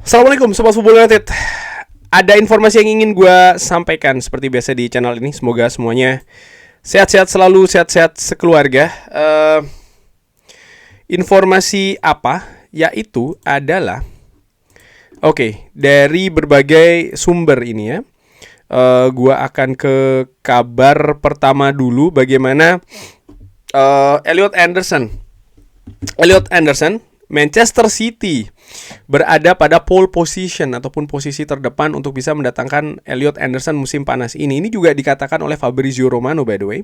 Assalamualaikum Sobat Football United. Ada informasi yang ingin gue sampaikan seperti biasa di channel ini. Semoga semuanya sehat-sehat selalu, sehat-sehat sekeluarga. Informasi apa? Yaitu adalah dari berbagai sumber ini ya. Gue akan ke kabar pertama dulu. Bagaimana Elliot Anderson, Manchester City berada pada pole position ataupun posisi terdepan untuk bisa mendatangkan Elliot Anderson musim panas ini. Ini juga dikatakan oleh Fabrizio Romano by the way.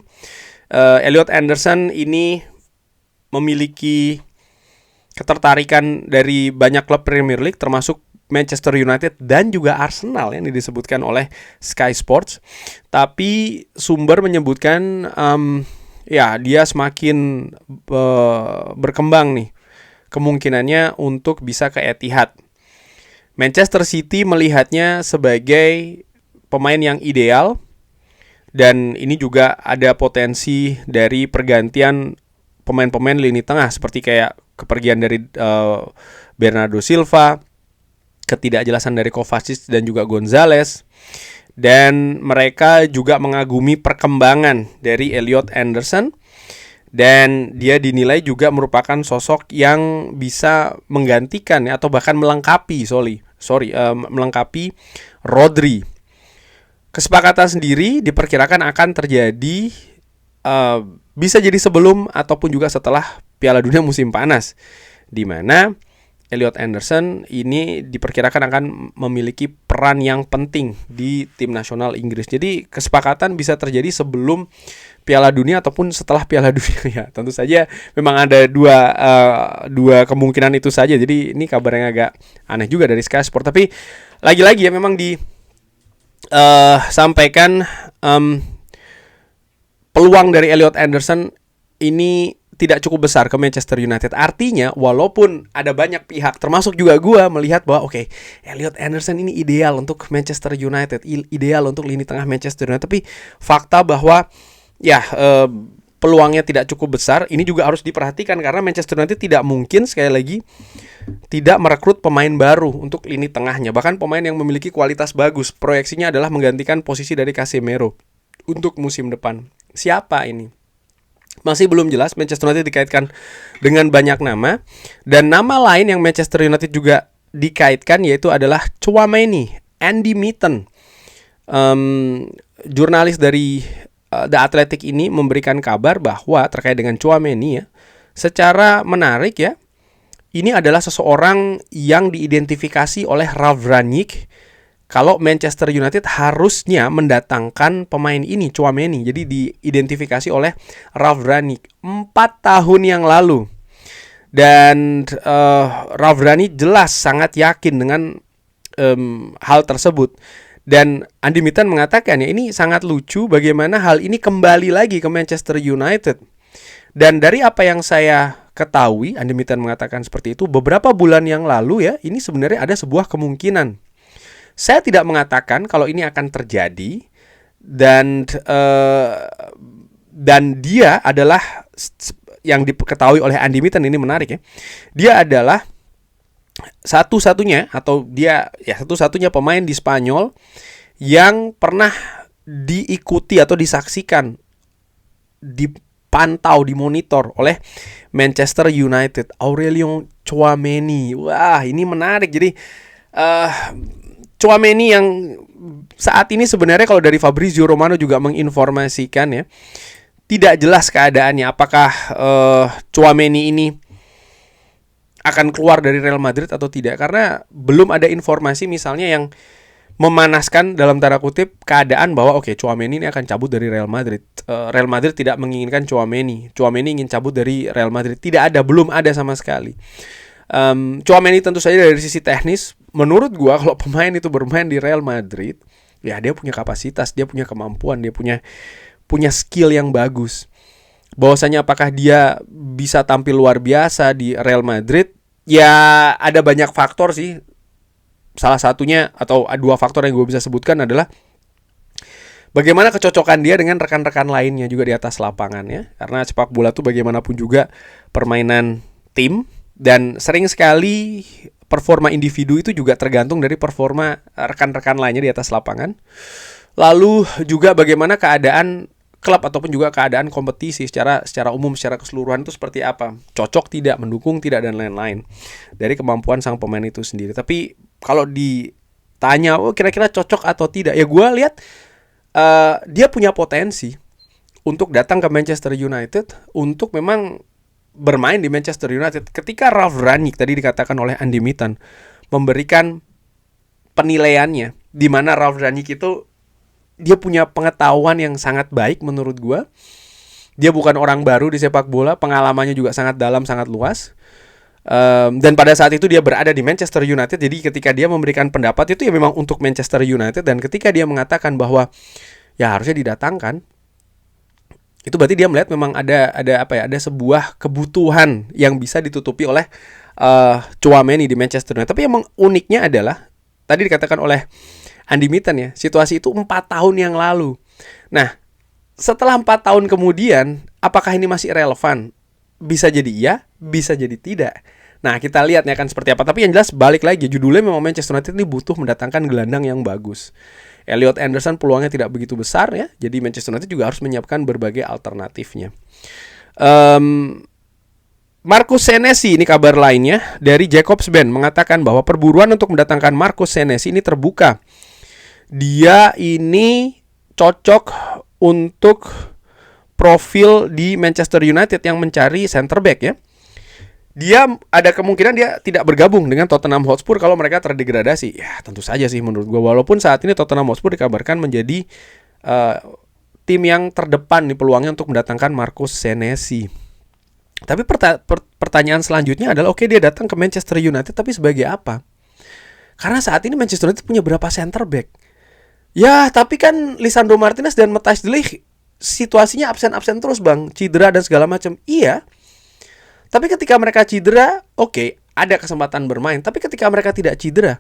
Elliot Anderson ini memiliki ketertarikan dari banyak klub Premier League termasuk Manchester United dan juga Arsenal yang disebutkan oleh Sky Sports. Tapi sumber menyebutkan dia semakin berkembang nih kemungkinannya untuk bisa ke Etihad. Manchester City melihatnya sebagai pemain yang ideal dan ini juga ada potensi dari pergantian pemain-pemain lini tengah seperti kayak kepergian dari Bernardo Silva, ketidakjelasan dari Kovacic dan juga Gonzalez, dan mereka juga mengagumi perkembangan dari Elliot Anderson. Dan dia dinilai juga merupakan sosok yang bisa menggantikan atau bahkan melengkapi melengkapi Rodri. Kesepakatan sendiri diperkirakan akan terjadi bisa jadi sebelum ataupun juga setelah Piala Dunia musim panas, di mana Elliot Anderson ini diperkirakan akan memiliki peran yang penting di tim nasional Inggris. Jadi kesepakatan bisa terjadi sebelum Piala Dunia ataupun setelah Piala Dunia ya. Tentu saja memang ada dua kemungkinan itu saja. Jadi ini kabar yang agak aneh juga dari Sky Sport. Tapi lagi-lagi ya memang disampaikan peluang dari Elliot Anderson ini tidak cukup besar ke Manchester United. Artinya walaupun ada banyak pihak termasuk juga gue melihat bahwa Elliot Anderson ini ideal untuk Manchester United, ideal untuk lini tengah Manchester United. Tapi fakta bahwa peluangnya tidak cukup besar. Ini juga harus diperhatikan karena Manchester United tidak mungkin sekali lagi tidak merekrut pemain baru untuk lini tengahnya. Bahkan pemain yang memiliki kualitas bagus. Proyeksinya adalah menggantikan posisi dari Casemiro untuk musim depan. Siapa ini? Masih belum jelas. Manchester United dikaitkan dengan banyak nama. Dan nama lain yang Manchester United juga dikaitkan yaitu adalah Tchouaméni, Andy Mitten. Jurnalis dari The Athletic ini memberikan kabar bahwa terkait dengan Tchouaméni ya, secara menarik ya, ini adalah seseorang yang diidentifikasi oleh Ralf Rangnick kalau Manchester United harusnya mendatangkan pemain ini, Tchouaméni. Jadi diidentifikasi oleh Ralf Rangnick 4 tahun yang lalu. Dan Ralf Rangnick jelas sangat yakin dengan hal tersebut. Dan Andy Mitten mengatakan ya ini sangat lucu bagaimana hal ini kembali lagi ke Manchester United. Dan dari apa yang saya ketahui, Andy Mitten mengatakan seperti itu beberapa bulan yang lalu ya, ini sebenarnya ada sebuah kemungkinan. Saya tidak mengatakan kalau ini akan terjadi dan dia adalah yang diketahui oleh Andy Mitten, ini menarik ya. Dia adalah satu-satunya pemain di Spanyol yang pernah diikuti atau disaksikan, dipantau, dimonitor oleh Manchester United, Aurelien Tchouaméni. Wah, ini menarik. Jadi Tchouaméni yang saat ini sebenarnya kalau dari Fabrizio Romano juga menginformasikan ya, tidak jelas keadaannya apakah Tchouaméni ini akan keluar dari Real Madrid atau tidak, karena belum ada informasi misalnya yang memanaskan dalam tanda kutip keadaan bahwa Tchouaméni ini akan cabut dari Real Madrid. Real Madrid tidak menginginkan Tchouaméni ingin cabut dari Real Madrid. Tidak ada, belum ada sama sekali. Tchouaméni tentu saja dari sisi teknis, menurut gua kalau pemain itu bermain di Real Madrid, ya dia punya kapasitas, dia punya kemampuan, dia punya skill yang bagus. Bahwasanya apakah dia bisa tampil luar biasa di Real Madrid, ya ada banyak faktor sih. Salah satunya atau dua faktor yang gue bisa sebutkan adalah bagaimana kecocokan dia dengan rekan-rekan lainnya juga di atas lapangan ya. Karena sepak bola tuh bagaimanapun juga permainan tim, dan sering sekali performa individu itu juga tergantung dari performa rekan-rekan lainnya di atas lapangan. Lalu juga bagaimana keadaan klub ataupun juga keadaan kompetisi secara umum, secara keseluruhan itu seperti apa, cocok tidak, mendukung tidak, dan lain-lain dari kemampuan sang pemain itu sendiri. Tapi kalau ditanya kira-kira cocok atau tidak, ya gue lihat dia punya potensi untuk datang ke Manchester United untuk memang bermain di Manchester United. Ketika Ralf Rangnick tadi dikatakan oleh Andi Mitan memberikan penilaiannya, di mana Ralf Rangnick itu dia punya pengetahuan yang sangat baik menurut gue. Dia bukan orang baru di sepak bola, pengalamannya juga sangat dalam, sangat luas. Dan pada saat itu dia berada di Manchester United. Jadi ketika dia memberikan pendapat itu ya memang untuk Manchester United. Dan ketika dia mengatakan bahwa ya harusnya didatangkan, itu berarti dia melihat memang ada sebuah kebutuhan yang bisa ditutupi oleh Tchouaméni di Manchester United. Tapi yang uniknya adalah tadi dikatakan oleh Andi Mitan ya, situasi itu 4 tahun yang lalu. Nah, setelah 4 tahun kemudian, apakah ini masih relevan? Bisa jadi iya, bisa jadi tidak. Nah, kita lihat nih akan seperti apa. Tapi yang jelas balik lagi, judulnya memang Manchester United ini butuh mendatangkan gelandang yang bagus. Elliot Anderson peluangnya tidak begitu besar ya, jadi Manchester United juga harus menyiapkan berbagai alternatifnya. Marcus Senesi, ini kabar lainnya dari Jacobsband, mengatakan bahwa perburuan untuk mendatangkan Marcus Senesi ini terbuka. Dia ini cocok untuk profil di Manchester United yang mencari center back ya. Dia ada kemungkinan dia tidak bergabung dengan Tottenham Hotspur kalau mereka terdegradasi. Ya tentu saja sih menurut gue. Walaupun saat ini Tottenham Hotspur dikabarkan menjadi tim yang terdepan nih peluangnya untuk mendatangkan Marcus Senesi. Tapi pertanyaan selanjutnya adalah oke, dia datang ke Manchester United tapi sebagai apa? Karena saat ini Manchester United punya berapa center back? Ya, tapi kan Lisandro Martinez dan Matthijs de Ligt situasinya absen-absen terus bang, cedera dan segala macam. Iya. Tapi ketika mereka cedera, oke, ada kesempatan bermain. Tapi ketika mereka tidak cedera,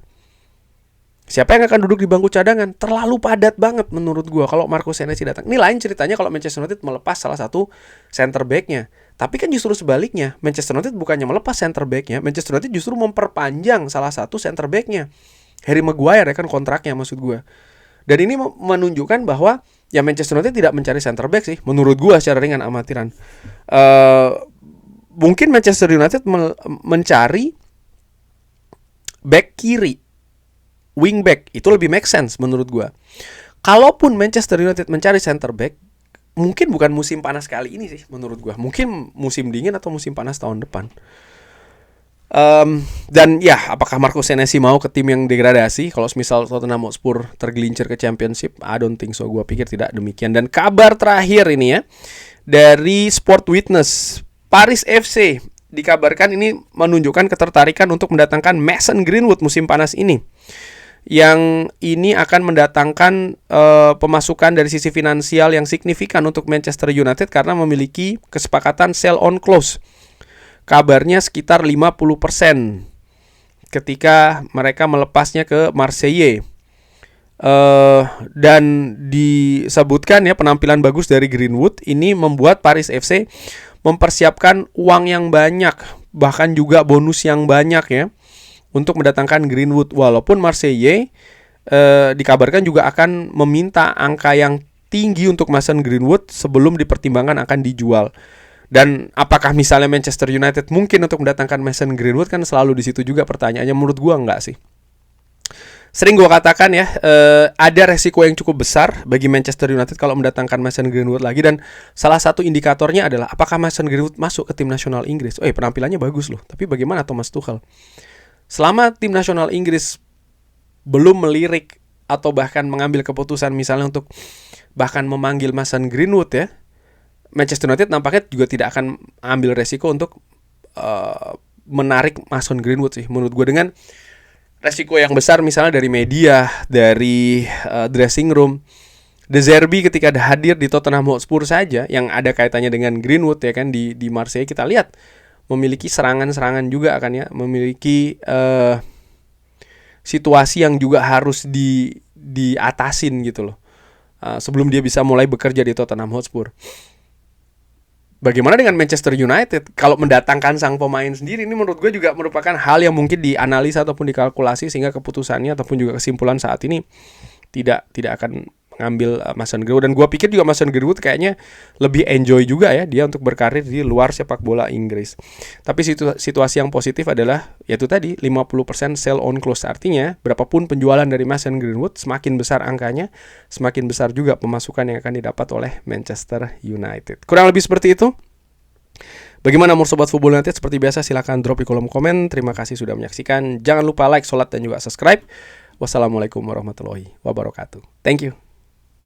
siapa yang akan duduk di bangku cadangan? Terlalu padat banget menurut gua kalau Marcus Senesi datang. Ini lain ceritanya kalau Manchester United melepas salah satu center back-nya. Tapi kan justru sebaliknya, Manchester United bukannya melepas center back-nya, Manchester United justru memperpanjang salah satu center back-nya. Harry Maguire ya kan kontraknya maksud gua. Dan ini menunjukkan bahwa ya Manchester United tidak mencari center back sih, menurut gua secara ringan amatiran. Mungkin Manchester United mencari back kiri, wing back, itu lebih make sense menurut gua. Kalaupun Manchester United mencari center back, mungkin bukan musim panas kali ini sih menurut gua. Mungkin musim dingin atau musim panas tahun depan. Dan ya, apakah Marcus Senesi mau ke tim yang degradasi? Kalau misal Tottenham Hotspur tergelincir ke Championship, I don't think so. Gua pikir tidak demikian. Dan kabar terakhir ini ya, dari Sport Witness, Paris FC dikabarkan ini menunjukkan ketertarikan untuk mendatangkan Mason Greenwood musim panas ini. Yang ini akan mendatangkan pemasukan dari sisi finansial yang signifikan untuk Manchester United karena memiliki kesepakatan sell on clause. Kabarnya sekitar 50% ketika mereka melepasnya ke Marseille. Dan disebutkan ya penampilan bagus dari Greenwood ini membuat Paris FC mempersiapkan uang yang banyak, bahkan juga bonus yang banyak ya, untuk mendatangkan Greenwood. Walaupun Marseille dikabarkan juga akan meminta angka yang tinggi untuk Mason Greenwood sebelum dipertimbangkan akan dijual. Dan apakah misalnya Manchester United mungkin untuk mendatangkan Mason Greenwood, kan selalu di situ juga pertanyaannya. Menurut gua enggak sih. Sering gua katakan ya, ada resiko yang cukup besar bagi Manchester United kalau mendatangkan Mason Greenwood lagi. Dan salah satu indikatornya adalah apakah Mason Greenwood masuk ke tim nasional Inggris. Penampilannya bagus loh, tapi bagaimana Thomas Tuchel? Selama tim nasional Inggris belum melirik atau bahkan mengambil keputusan misalnya untuk bahkan memanggil Mason Greenwood ya, Manchester United nampaknya juga tidak akan ambil resiko untuk menarik Mason Greenwood sih menurut gue, dengan resiko yang besar misalnya dari media, dari dressing room. De Zerbi ketika hadir di Tottenham Hotspur saja yang ada kaitannya dengan Greenwood ya kan di Marseille, kita lihat memiliki serangan-serangan juga akan ya, memiliki situasi yang juga harus diatasin gitu loh sebelum dia bisa mulai bekerja di Tottenham Hotspur. Bagaimana dengan Manchester United? Kalau mendatangkan sang pemain sendiri, ini menurut gue juga merupakan hal yang mungkin dianalisa ataupun dikalkulasi sehingga keputusannya ataupun juga kesimpulan saat ini tidak akan mengambil Mason Greenwood. Dan gue pikir juga Mason Greenwood kayaknya lebih enjoy juga ya dia untuk berkarir di luar sepak bola Inggris. Tapi situasi yang positif adalah yaitu tadi 50% sell on close, artinya berapapun penjualan dari Mason Greenwood, semakin besar angkanya, semakin besar juga pemasukan yang akan didapat oleh Manchester United. Kurang lebih seperti itu. Bagaimana menurut Sobat Football United? Seperti biasa silahkan drop di kolom komen. Terima kasih sudah menyaksikan. Jangan lupa like, sholat, dan juga subscribe. Wassalamualaikum warahmatullahi wabarakatuh. Thank you.